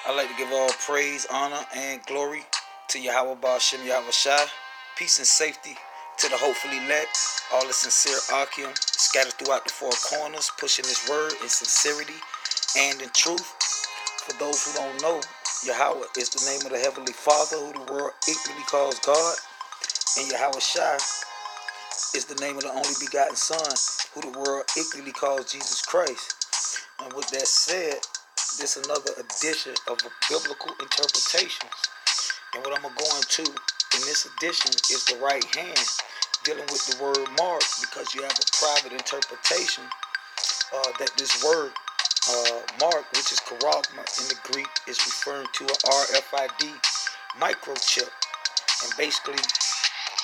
I'd like to give all praise, honor, and glory to Yahweh Ba'Shem Yahweh Shai. Peace and safety to the hopefully elect, all the sincere Akim, scattered throughout the four corners, pushing His word in sincerity and in truth. For those who don't know, Yahweh is the name of the Heavenly Father, who the world equally calls God, and Yahweh Shai is the name of the only begotten Son, who the world equally calls Jesus Christ. And with that said, this is another edition of biblical interpretations. And what I'm going to go into in this edition is the right hand, dealing with the word mark, because you have a private interpretation that this word mark, which is charagma in the Greek, is referring to an RFID microchip. And basically,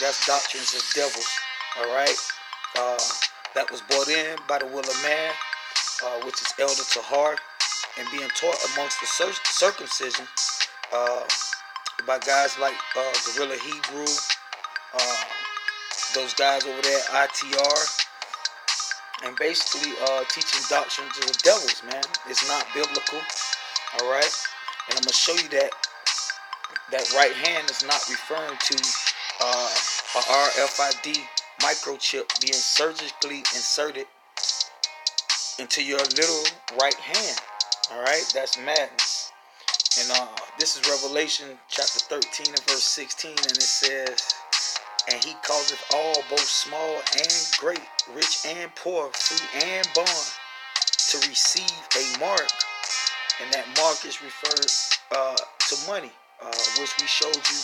that's doctrines of devils, all right? That was brought in by the will of man, which is elder to heart, and being taught amongst the circumcision by guys like Gorilla Hebrew, those guys over there at ITR, and basically teaching doctrines of the devils, man. It's not biblical, all right? And I'm going to show you that right hand is not referring to a RFID microchip being surgically inserted into your little right hand. All right, that's madness. And this is Revelation chapter 13 and verse 16, and it says, "And he causeth all, both small and great, rich and poor, free and bond, to receive a mark." And that mark is referred to money, which we showed you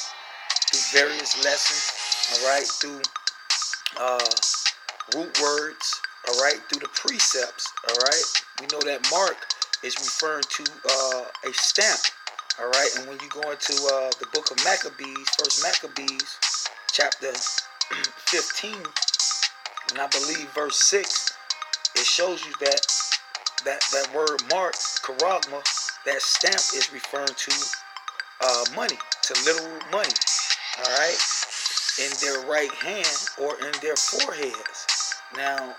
through various lessons, all right, through root words, all right, through the precepts, all right. We know that mark is referring to a stamp, all right. And when you go into the book of Maccabees, First Maccabees, chapter 15, and I believe verse 6, it shows you that word mark, charagma, that stamp is referring to money, to literal money, all right, in their right hand or in their foreheads. Now,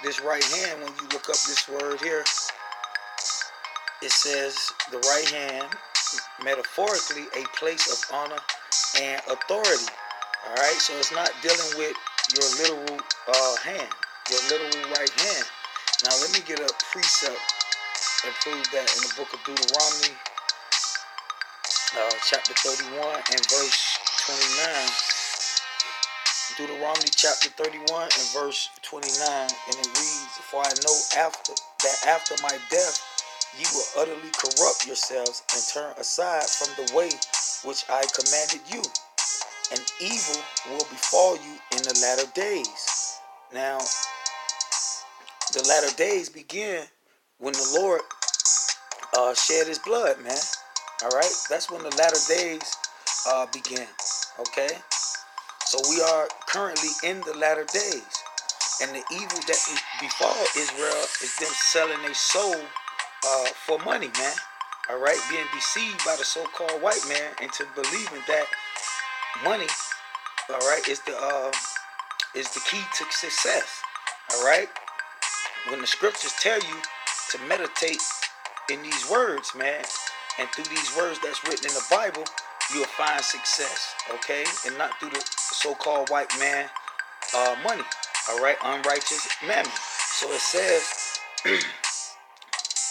this right hand, when you look up this word here, it says the right hand, metaphorically, a place of honor and authority. All right, so it's not dealing with your literal hand, your literal right hand. Now, let me get a precept and prove that in the book of Deuteronomy, chapter 31 and verse 29. Deuteronomy chapter 31 and verse 29, and it reads, "For I know after my death ye will utterly corrupt yourselves and turn aside from the way which I commanded you, and evil will befall you in the latter days." Now, the latter days begin when the Lord shed His blood, man. All right, that's when the latter days begin. Okay. So we are currently in the latter days. And the evil that befall Israel is them selling their soul for money, man. All right, being deceived by the so-called white man into believing that money, all right, is the key to success. All right, when the scriptures tell you to meditate in these words, man, and through these words that's written in the Bible, you'll find success, okay, and not through the so-called white man money, all right, unrighteous mammon. So it says,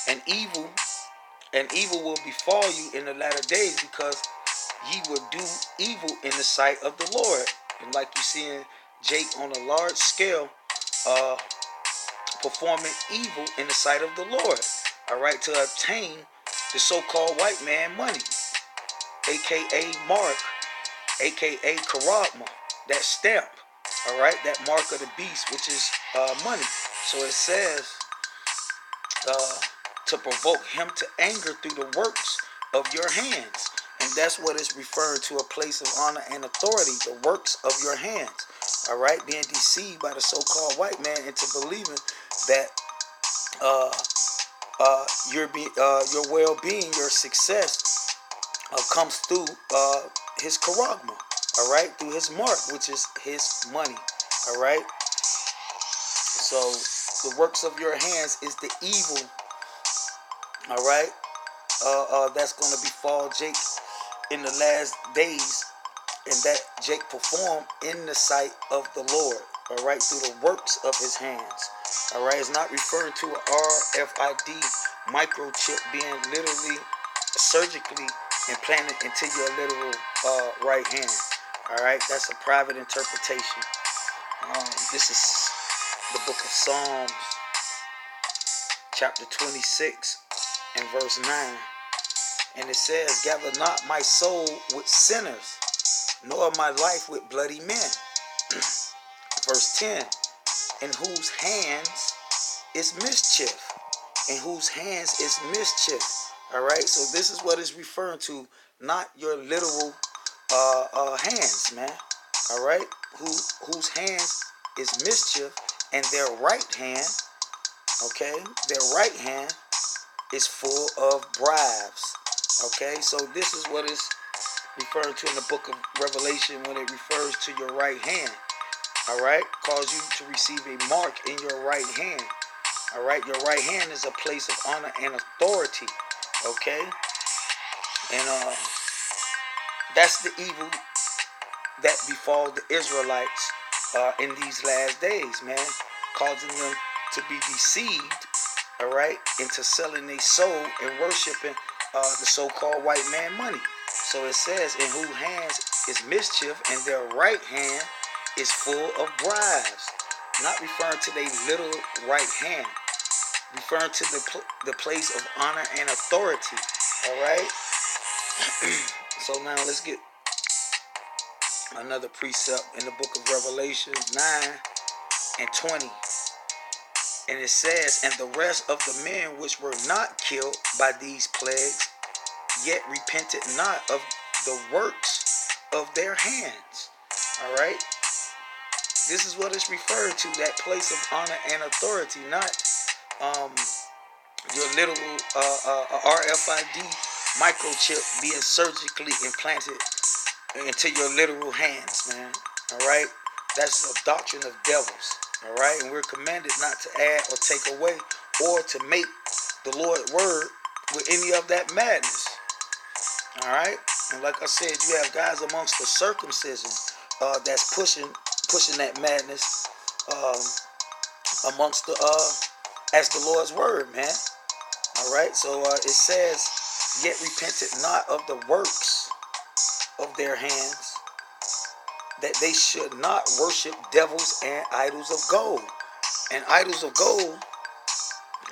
and evil will befall you in the latter days, because ye will do evil in the sight of the Lord. And like you see in Jake on a large scale, performing evil in the sight of the Lord, all right, to obtain the so-called white man money, aka mark, aka charagma, that stamp, all right, that mark of the beast, which is money. So it says to provoke him to anger through the works of your hands. And that's what it's referring to, a place of honor and authority, the works of your hands. All right, being deceived by the so-called white man into believing that your well-being, your success comes through his charagma, all right, through his mark, which is his money, all right. So the works of your hands is the evil, all right, that's going to befall Jake in the last days, and that Jake performed in the sight of the Lord, all right, through the works of his hands, all right. It's not referring to a RFID microchip being literally surgically implanted into your literal right hand, all right. That's a private interpretation. This is the book of Psalms, chapter 26 and verse 9. And it says, gather not my soul with sinners, nor my life with bloody men. Verse 10, in whose hands is mischief. In whose hands is mischief. All right, so this is what it's referring to, not your literal hands, man. All right, whose hands is mischief, and their right hand, okay, their right hand is full of bribes. Okay, so this is what is referred to in the book of Revelation when it refers to your right hand. All right, cause you to receive a mark in your right hand. All right, your right hand is a place of honor and authority. Okay, and that's the evil that befall the Israelites in these last days, man, causing them to be deceived, all right, into selling their soul and worshiping the so-called white man money. So it says, in whose hands is mischief, and their right hand is full of bribes. Not referring to their little right hand, referring to the place of honor and authority. All right. So now let's get another precept in the book of Revelation 9 and 20. And it says, and the rest of the men which were not killed by these plagues, yet repented not of the works of their hands. All right. This is what it's referred to, that place of honor and authority, not your little RFID microchip being surgically implanted into your literal hands, man. All right. That's a doctrine of devils. All right. And we're commanded not to add or take away or to make the Lord's word with any of that madness. All right. And like I said, you have guys amongst the circumcision that's pushing that madness amongst the as the Lord's word, man. All right. So it says, yet repented not of the works of their hands, that they should not worship devils and idols of gold. And idols of gold,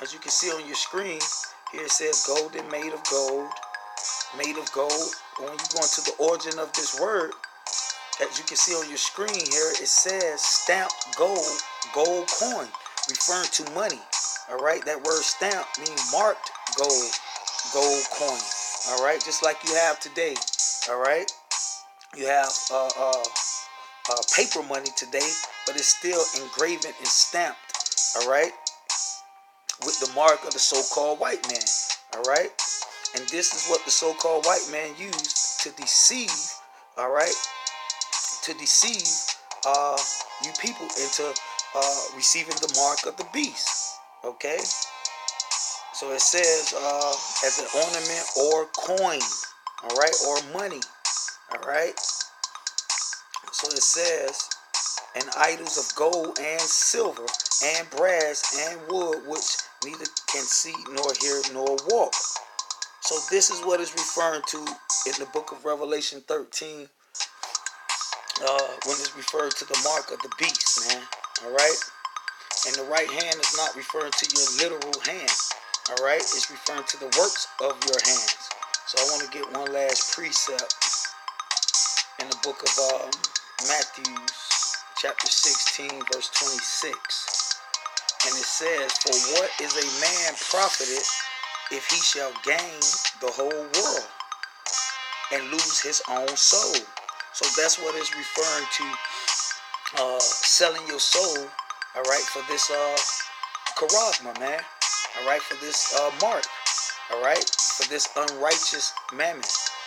as you can see on your screen, here it says golden, made of gold, made of gold. But when you go into the origin of this word, as you can see on your screen here, it says stamped gold, gold coin, referring to money. All right, that word stamp means marked gold, gold coin. All right, just like you have today. All right, you have paper money today, but it's still engraven and stamped. All right, with the mark of the so-called white man. All right, and this is what the so-called white man used to deceive. All right, to deceive you people into receiving the mark of the beast. Okay, so it says as an ornament or coin, all right, or money. All right, so it says, and idols of gold and silver and brass and wood, which neither can see nor hear nor walk. So this is what is referring to in the book of Revelation 13 when it's referred to the mark of the beast, man. All right, and the right hand is not referring to your literal hand. All right, it's referring to the works of your hands. So I want to get one last precept in the book of Matthew, chapter 16, verse 26. And it says, for what is a man profited if he shall gain the whole world and lose his own soul? So that's what it's referring to, selling your soul, all right, for this charagma, man. All right, for this mark, all right, for this unrighteous mammon,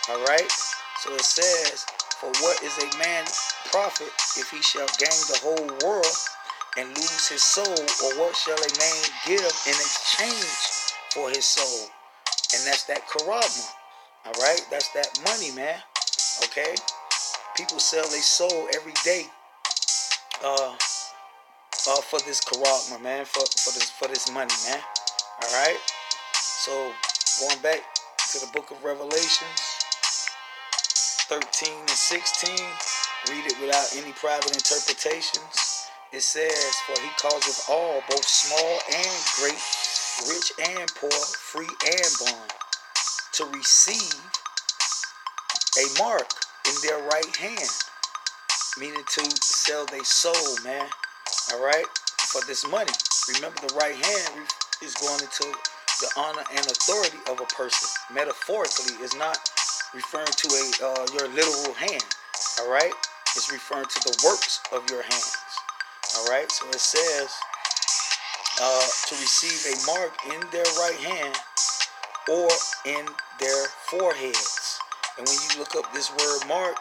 all right. So it says, for what is a man profit if he shall gain the whole world and lose his soul? Or what shall a man give in exchange for his soul? And that's that karagma. All right, that's that money, man. Okay, people sell their soul every day for this karagma, man, for this money, man. All right. So going back to the book of Revelations 13 and 16, read it without any private interpretations. It says, "For he causeth all, both small and great, rich and poor, free and bond, to receive a mark in their right hand," meaning to sell their soul, man. All right, for this money. Remember, the right hand is going into the honor and authority of a person. Metaphorically, is not referring to your literal hand. All right, it's referring to the works of your hands. All right, so it says to receive a mark in their right hand or in their foreheads. And when you look up this word mark,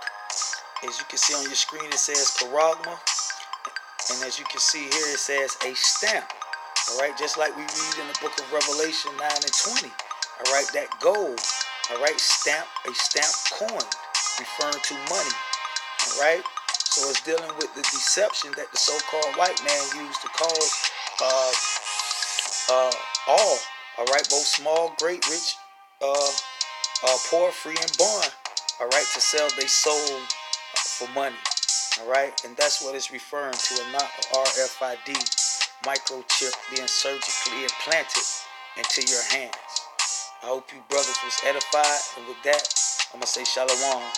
as you can see on your screen, it says karagma. And as you can see here, it says a stamp. All right, just like we read in the book of Revelation 9 and 20. All right, that gold. All right, stamp, a stamp coin, referring to money. All right, so it's dealing with the deception that the so-called white man used to cause all. All right, both small, great, rich, poor, free, and bond. All right, to sell their soul for money. All right, and that's what it's referring to, and not RFID microchip being surgically implanted into your hands. I hope you brothers was edified, and with that, I'm gonna say shalom.